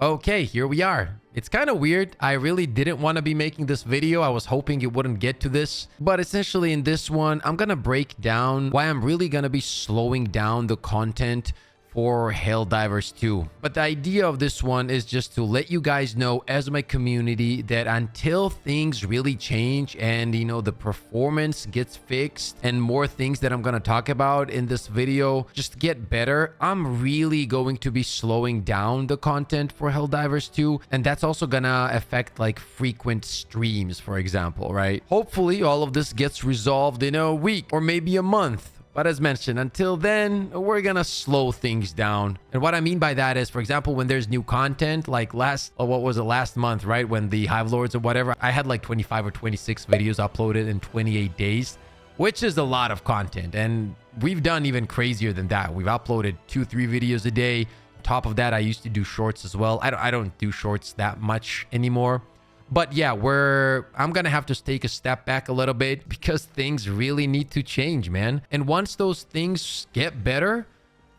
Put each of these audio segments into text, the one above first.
Okay, here we are. It's kind of weird. I really didn't want to be making this video. I was hoping it wouldn't get to this. But essentially in this one, I'm going to break down why I'm really going to be slowing down the content for Helldivers 2. But the idea of this one is just to let you guys know as my community that until things really change and, you know, the performance gets fixed and more things that I'm going to talk about in this video just get better, I'm really going to be slowing down the content for Helldivers 2. And that's also going to affect like frequent streams, for example, right? Hopefully all of this gets resolved in a week or maybe a month. But as mentioned, until then, we're gonna slow things down. And what I mean by that is, for example, when there's new content, like last month, right? When the Hive Lords or whatever, I had like 25 or 26 videos uploaded in 28 days, which is a lot of content. And we've done even crazier than that. We've uploaded 2-3 videos a day. On top of that, I used to do shorts as well. I don't do shorts that much anymore. But yeah, I'm going to have to take a step back a little bit because things really need to change, man. And once those things get better,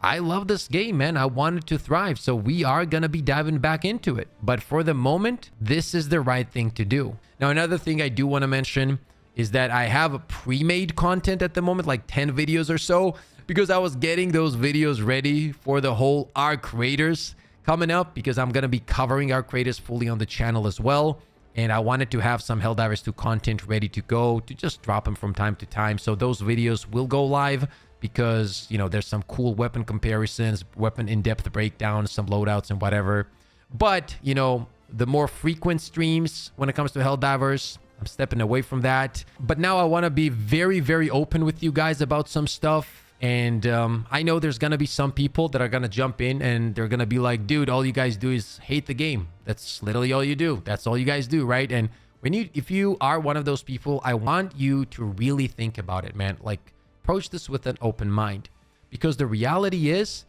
I love this game, man. I want it to thrive. So we are going to be diving back into it. But for the moment, this is the right thing to do. Now, another thing I do want to mention is that I have pre-made content at the moment, like 10 videos or so, because I was getting those videos ready for the whole ARC creators coming up, because I'm going to be covering ARC creators fully on the channel as well. And I wanted to have some Helldivers 2 content ready to go to just drop them from time to time. So those videos will go live because, you know, there's some cool weapon comparisons, weapon in-depth breakdowns, some loadouts and whatever. But, you know, the more frequent streams when it comes to Helldivers, I'm stepping away from that. But now I want to be very, very open with you guys about some stuff. And I know there's going to be some people that are going to jump in and they're going to be like, dude, all you guys do is hate the game. That's literally all you do. That's all you guys do, right? And if you are one of those people, I want you to really think about it, man. Like, approach this with an open mind. Because the reality is,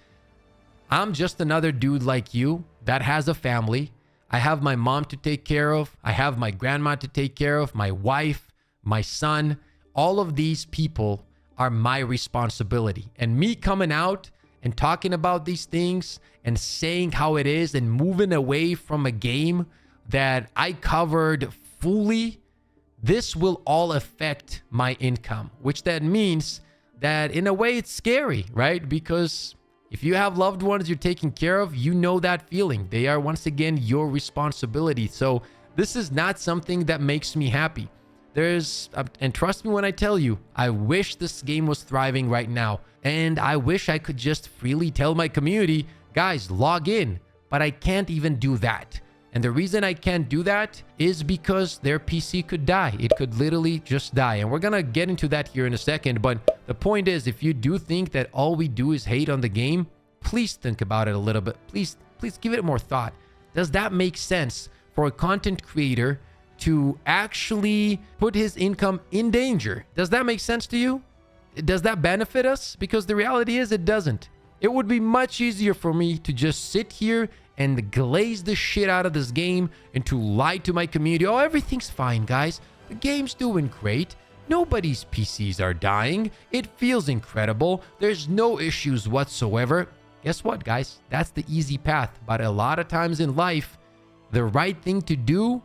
I'm just another dude like you that has a family. I have my mom to take care of. I have my grandma to take care of, my wife, my son. All of these people are my responsibility. And me coming out and talking about these things and saying how it is and moving away from a game that I covered fully, this will all affect my income, which that means that in a way it's scary, right? Because if you have loved ones you're taking care of, you know that feeling. They are once again your responsibility. So this is not something that makes me happy. And trust me when I tell you, I wish this game was thriving right now. And I wish I could just freely tell my community, guys, log in. But I can't even do that. And the reason I can't do that is because their PC could die. It could literally just die. And we're going to get into that here in a second. But the point is, if you do think that all we do is hate on the game, please think about it a little bit. Please give it more thought. Does that make sense for a content creator to actually put his income in danger? Does that make sense to you? Does that benefit us? Because the reality is it doesn't. It would be much easier for me to just sit here and glaze the shit out of this game and to lie to my community. Oh, everything's fine, guys. The game's doing great. Nobody's PCs are dying. It feels incredible. There's no issues whatsoever. Guess what, guys? That's the easy path. But a lot of times in life, the right thing to do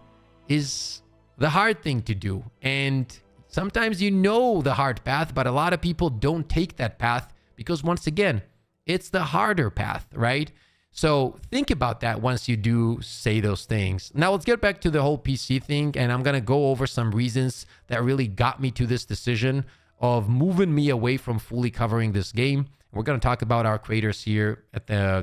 is the hard thing to do. And sometimes you know the hard path, but a lot of people don't take that path because, once again, it's the harder path, right? So think about that once you do say those things. Now let's get back to the whole PC thing, and I'm going to go over some reasons that really got me to this decision of moving me away from fully covering this game. We're going to talk about our creators here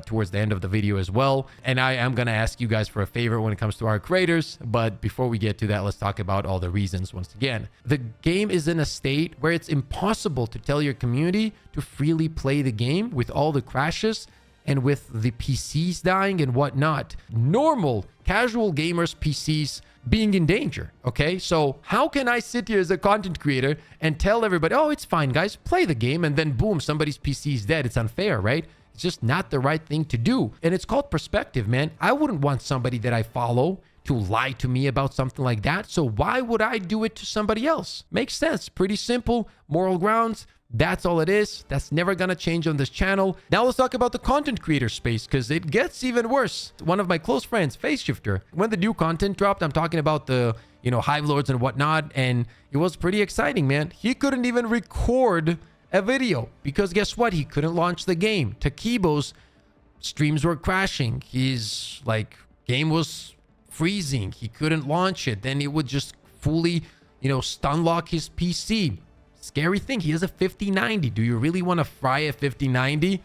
towards the end of the video as well. And I am going to ask you guys for a favor when it comes to our creators. But before we get to that, let's talk about all the reasons once again. The game is in a state where it's impossible to tell your community to freely play the game with all the crashes and with the PCs dying and whatnot. Normal, casual gamers' PCs being in danger, okay? So how can I sit here as a content creator and tell everybody, oh, it's fine, guys, play the game, and then boom, somebody's PC is dead? It's unfair, right? It's just not the right thing to do. And it's called perspective, man. I wouldn't want somebody that I follow to lie to me about something like that. So why would I do it to somebody else? Makes sense. Pretty simple. Moral grounds. That's all it is. That's never going to change on this channel. Now let's talk about the content creator space, because it gets even worse. One of my close friends, Phaseshifter, when the new content dropped, I'm talking about the, Hive Lords and whatnot, and it was pretty exciting, man. He couldn't even record a video because guess what? He couldn't launch the game. Takibos streams were crashing. His game was freezing. He couldn't launch it. Then it would just fully, stun lock his PC. Scary thing. He has a 5090. Do you really want to fry a 5090?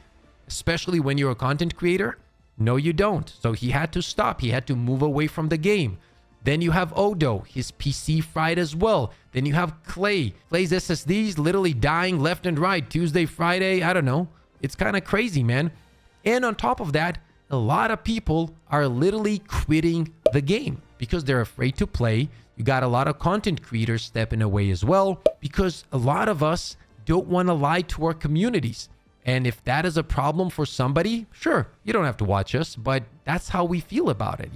Especially when you're a content creator? No, you don't. So he had to stop. He had to move away from the game. Then you have Ohdough. His PC fried as well. Then you have Clay's SSDs literally dying left and right. Tuesday, Friday. I don't know. It's kind of crazy, man. And on top of that, a lot of people are literally quitting the game because they're afraid to play. You got a lot of content creators stepping away as well because a lot of us don't want to lie to our communities. And if that is a problem for somebody, sure, you don't have to watch us, but that's how we feel about it,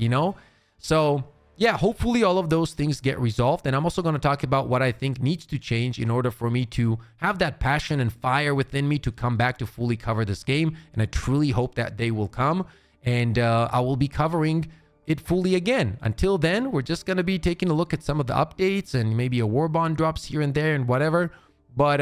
So yeah, hopefully all of those things get resolved. And I'm also going to talk about what I think needs to change in order for me to have that passion and fire within me to come back to fully cover this game. And I truly hope that day will come. And I will be covering it fully again. Until then, we're just going to be taking a look at some of the updates and maybe a war bond drops here and there and whatever. But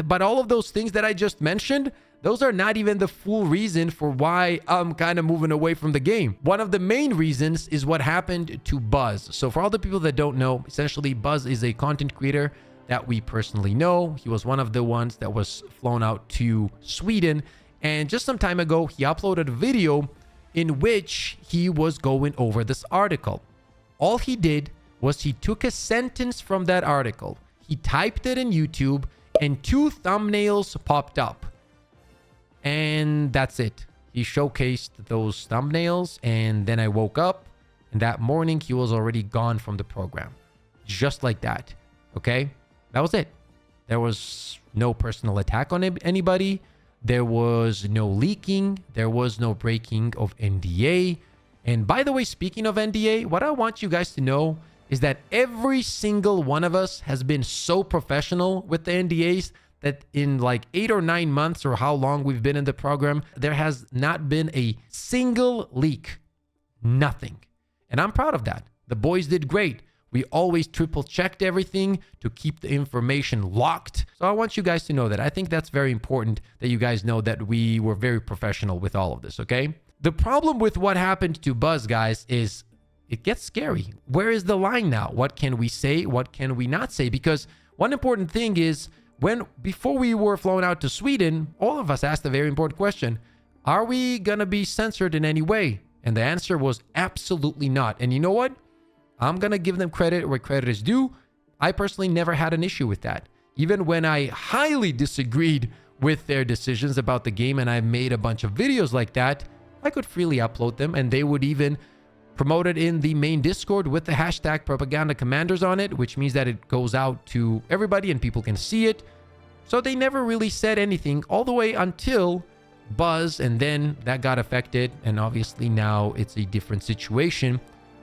but all of those things that I just mentioned, those are not even the full reason for why I'm kind of moving away from the game. One of the main reasons is what happened to Buzz. So for all the people that don't know, essentially Buzz is a content creator that we personally know. He was one of the ones that was flown out to Sweden. And just some time ago, he uploaded a video in which he was going over this article. All he did was he took a sentence from that article, he typed it in YouTube, and 2 thumbnails popped up. And that's it. He showcased those thumbnails, and then I woke up, and that morning he was already gone from the program. Just like that. Okay? That was it. There was no personal attack on anybody. There was no leaking. There was no breaking of NDA. And by the way, speaking of NDA, what I want you guys to know is that every single one of us has been so professional with the NDAs that in 8 or 9 months or how long we've been in the program, there has not been a single leak. Nothing. And I'm proud of that. The boys did great. We always triple checked everything to keep the information locked. So I want you guys to know that. I think that's very important that you guys know that we were very professional with all of this, okay? The problem with what happened to Buzz, guys, is it gets scary. Where is the line now? What can we say? What can we not say? Because one important thing is before we were flown out to Sweden, all of us asked a very important question. Are we going to be censored in any way? And the answer was absolutely not. And you know what? I'm going to give them credit where credit is due. I personally never had an issue with that. Even when I highly disagreed with their decisions about the game and I made a bunch of videos like that, I could freely upload them and they would even promote it in the main Discord with the hashtag propaganda commanders on it, which means that it goes out to everybody and people can see it. So they never really said anything all the way until Buzz, and then that got affected. And obviously now it's a different situation,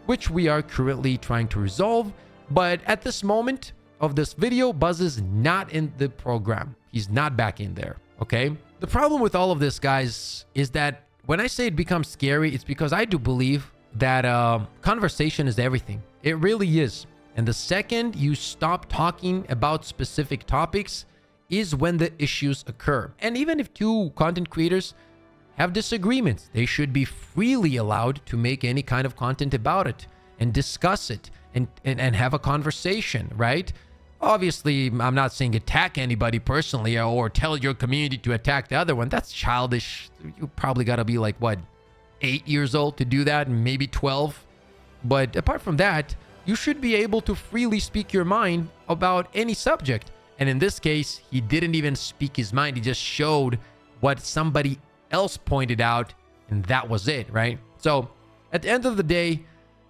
which we are currently trying to resolve. But at this moment of this video, Buzz is not in the program. He's not back in there, okay? The problem with all of this, guys, is that when I say it becomes scary, it's because I do believe that conversation is everything. It really is. And the second you stop talking about specific topics is when the issues occur. And even if 2 content creators have disagreements, they should be freely allowed to make any kind of content about it and discuss it and have a conversation, right? Obviously, I'm not saying attack anybody personally or tell your community to attack the other one. That's childish. You probably got to be 8 years old to do that, and maybe 12. But apart from that, you should be able to freely speak your mind about any subject. And in this case, he didn't even speak his mind. He just showed what somebody else pointed out, and that was it, right? So at the end of the day,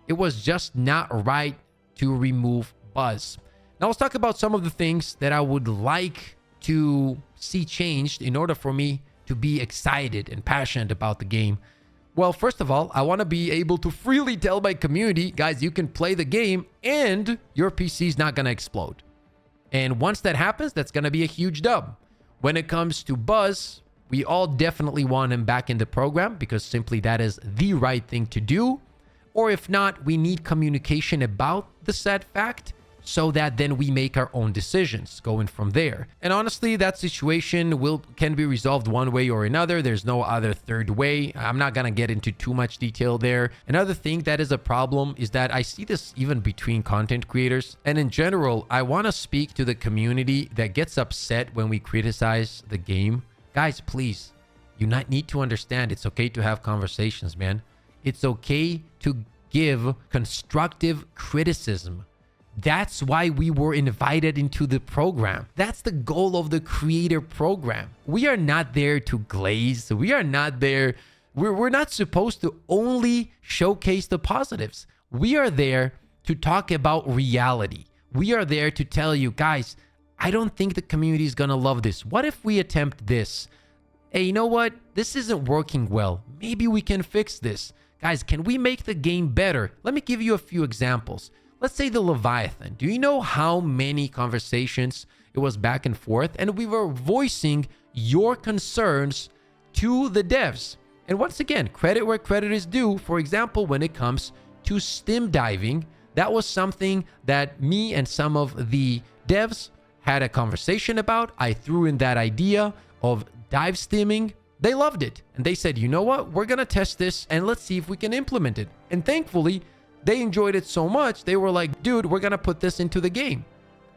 it was just not right to remove Buzz. Now let's talk about some of the things that I would like to see changed in order for me to be excited and passionate about the game. Well, first of all, I want to be able to freely tell my community, guys, you can play the game and your PC is not going to explode. And once that happens, that's going to be a huge dub. When it comes to Buzz, we all definitely want him back in the program because simply that is the right thing to do. Or if not, we need communication about the said fact so that then we make our own decisions going from there. And honestly, that situation can be resolved one way or another. There's no other third way. I'm not going to get into too much detail there. Another thing that is a problem is that I see this even between content creators. And in general, I want to speak to the community that gets upset when we criticize the game. Guys, please, you need to understand it's okay to have conversations, man. It's okay to give constructive criticism. That's why we were invited into the program. That's the goal of the creator program. We are not there to glaze. We are not there. We're not supposed to only showcase the positives. We are there to talk about reality. We are there to tell you, guys, I don't think the community is going to love this. What if we attempt this? Hey, you know what? This isn't working well. Maybe we can fix this. Guys, can we make the game better? Let me give you a few examples. Let's say the Leviathan. Do you know how many conversations it was back and forth? And we were voicing your concerns to the devs. And once again, credit where credit is due. For example, when it comes to stim diving, that was something that me and some of the devs had a conversation about. I threw in that idea of dive stimming. They loved it. And they said, you know what? We're going to test this and let's see if we can implement it. And thankfully, they enjoyed it so much, they were like, dude, we're going to put this into the game.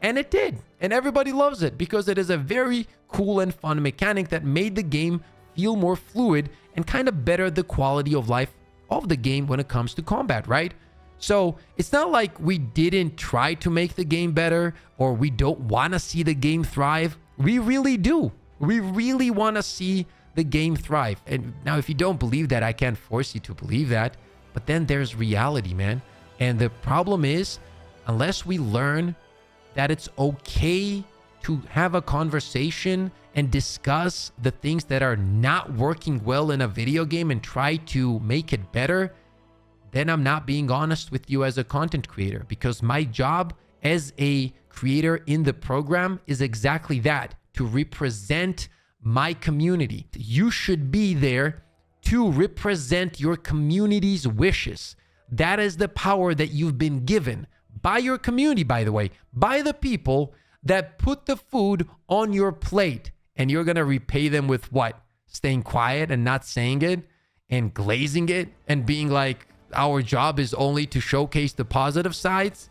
And it did. And everybody loves it because it is a very cool and fun mechanic that made the game feel more fluid and kind of better the quality of life of the game when it comes to combat, right? So it's not like we didn't try to make the game better or we don't want to see the game thrive. We really do. We really want to see the game thrive. And now, if you don't believe that, I can't force you to believe that. But then there's reality, man. And the problem is, unless we learn that it's okay to have a conversation and discuss the things that are not working well in a video game and try to make it better, then I'm not being honest with you as a content creator. Because my job as a creator in the program is exactly that, to represent my community. You should be there to represent your community's wishes. That is the power that you've been given by your community, by the way, by the people that put the food on your plate. And you're going to repay them with what? Staying quiet and not saying it and glazing it and being like, our job is only to showcase the positive sides?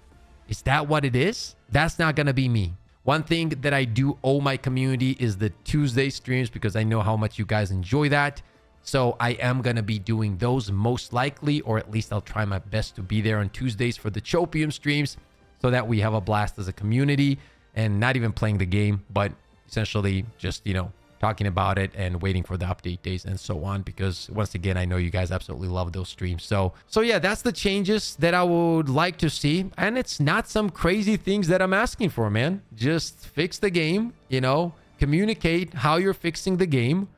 Is that what it is? That's not going to be me. One thing that I do owe my community is the Tuesday streams because I know how much you guys enjoy that. So I am going to be doing those most likely, or at least I'll try my best to be there on Tuesdays for the copium streams so that we have a blast as a community and not even playing the game, but essentially just, you know, talking about it and waiting for the update days and so on, because once again, I know you guys absolutely love those streams. So yeah, that's the changes that I would like to see. And it's not some crazy things that I'm asking for, man. Just fix the game, you know, communicate how you're fixing the game.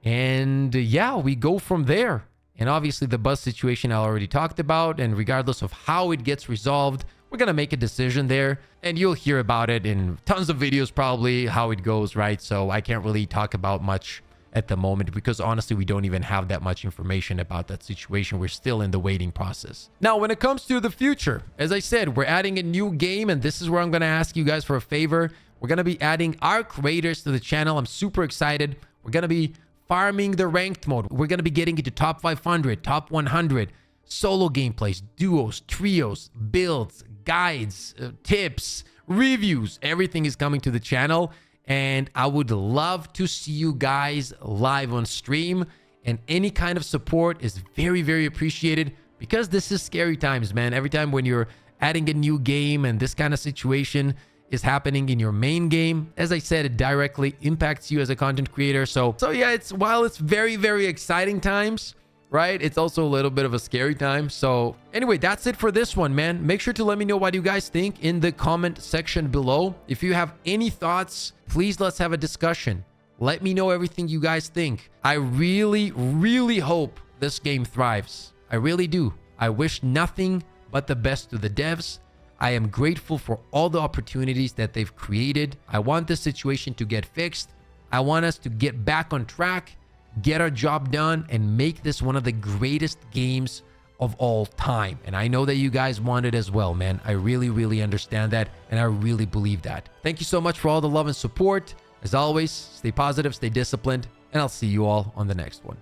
And yeah, we go from there. And obviously the Buzz situation I already talked about, and regardless of how it gets resolved, we're going to make a decision there, and you'll hear about it in tons of videos, probably how it goes, right? So I can't really talk about much at the moment because honestly, we don't even have that much information about that situation. We're still in the waiting process. Now, when it comes to the future, as I said, we're adding a new game, and this is where I'm going to ask you guys for a favor. We're going to be adding our creators to the channel. I'm super excited. We're going to be farming the ranked mode. We're going to be getting into top 500, top 100, solo gameplays, duos, trios, builds, guides, tips, reviews. Everything is coming to the channel. And I would love to see you guys live on stream. And any kind of support is very, very appreciated because this is scary times, man. Every time when you're adding a new game and this kind of situation is happening in your main game, as I said, it directly impacts you as a content creator. So yeah, while it's very, very exciting times, right, it's also a little bit of a scary time. So anyway, that's it for this one, man. Make sure to let me know what you guys think in the comment section below. If you have any thoughts, please let's have a discussion. Let me know everything you guys think. I really, really hope this game thrives. I really do. I wish nothing but the best to the devs. I am grateful for all the opportunities that they've created. I want this situation to get fixed. I want us to get back on track, get our job done, and make this one of the greatest games of all time. And I know that you guys want it as well, man. I really, really understand that, and I really believe that. Thank you so much for all the love and support. As always, stay positive, stay disciplined, and I'll see you all on the next one.